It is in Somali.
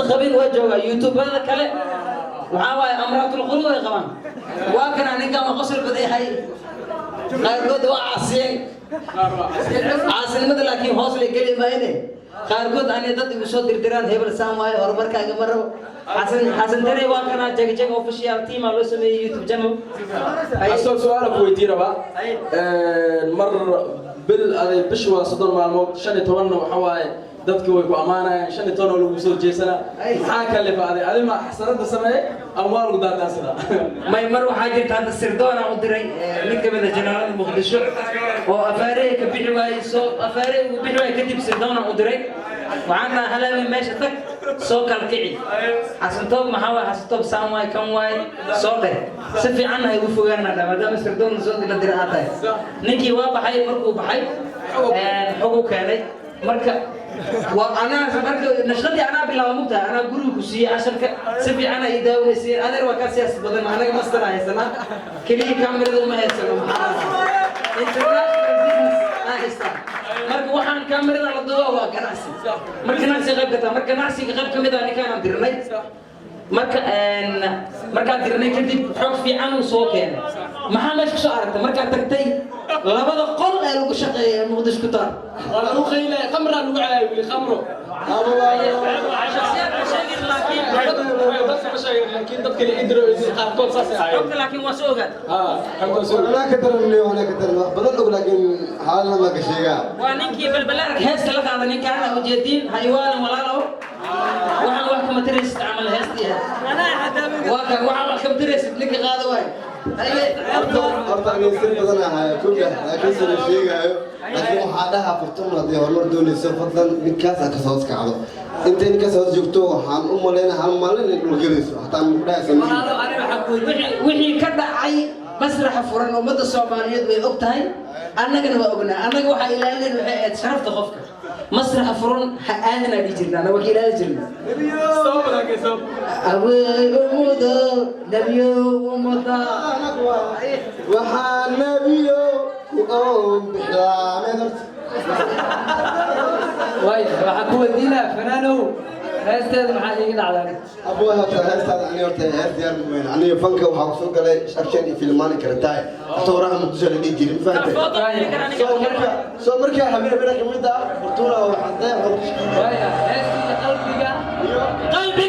خبير وجهه يوتيوب هذا كله وحاول أمراض القلوب يا كمان وكان أنا كم قصر بدي هاي خارجود وعسين عسين مثل لكن حاصل كلمة هنا خارجود أنا ضد بسود درتيران هبل سامعي اور بركة مرة حسن ترى وكان جاك أوفيشال تيم على اسمه يوتيوب channel أصل سؤالك ويدير بقى مر بالبشوة صدر معلومات شن تونا وحواي dadku way ku amaanayaan 5 ton oo lagu soo jeesana maxaa kale baaday adima xasarada sameey ama lagu daadaasada may mar waxa jirta hada sirdoona u diray ninka mid janaalada muqdisho oo afaarey ka bixi waayay soo afaarey ugu bixi waayay kadib sirdoona u diray waxaana halay meesha tag soo kalkici xasantoob maxaa waa xasantoob saamay kan waay soo dheh si fiican ay u fogaana maadaama sirdoona soo diray aatay ninkii waa baxay markuu baxay xogo keenay marka وأنا سمعت نشرتي أنا بلا مقطع أنا أقول كسي عشان سبي أنا يداوي سي أنا وكاسياس بدل ما أنا مستر هاي سنة كلي كاميرا ما هي سنة international business أحسن مرك وحن كاميرا على الضوء وكناسي مرك ناسي غير كذا مرك ناسي غير كم إذا أنا كان أدرني مرك أدرني كذي حق في عنو سوكين ما حماش شعرت مرك تكتي لا بد قل لو شقي مقدش كتار ولا لو خيل خمره لو عاي خمره شخصيات مشاغل لكن dadka la idro qaabkood saas ay laakiin waa soo ogaad xogta soo wala ka daranay wala ka daran wax badan og laakiin xaalna ma ka sheegaa waa ninkii balbalaarka heesta la qaaday ninka aan u jeedin haywaan walaalo waxa wax kama tiris amal heestiya waxa wax kama tiris ninka qaado waay horta aan sir badan ahay kuga laakiin soo sheegaayo laakiin waxa dhaha furtun hadii hormar doonayso fadlan ninkaas ka soo kacdo inta ninkaas soo joogto waxaan u maleynaa hal maalin in uu gelayso hatta aan kudhaysan wixii ka dhacay masraxa furan umada Soomaaliyeed way og tahay annagana waa ognaa annaga waxa ilaalin waxay aad sharafta qofka مسرح فرن أنا بيجرنا أنا وكيل أجرنا. صوب لك صوب. أبوي ومودا نبيو ومودا. وحال نبيو وأم بحلام. وايد راح أكون دينا فنانو. هستاذ محلي على. أبوي هستاذ أنا يرتاح هستيار من أنا يفنك وحوسوق على شرشني في الماني كرتاي. أتورا هم تجري يجري فهمت. سو مركا حبيبي بينك مدة بطولة وحدة. وايد هستي قلبي. قلبي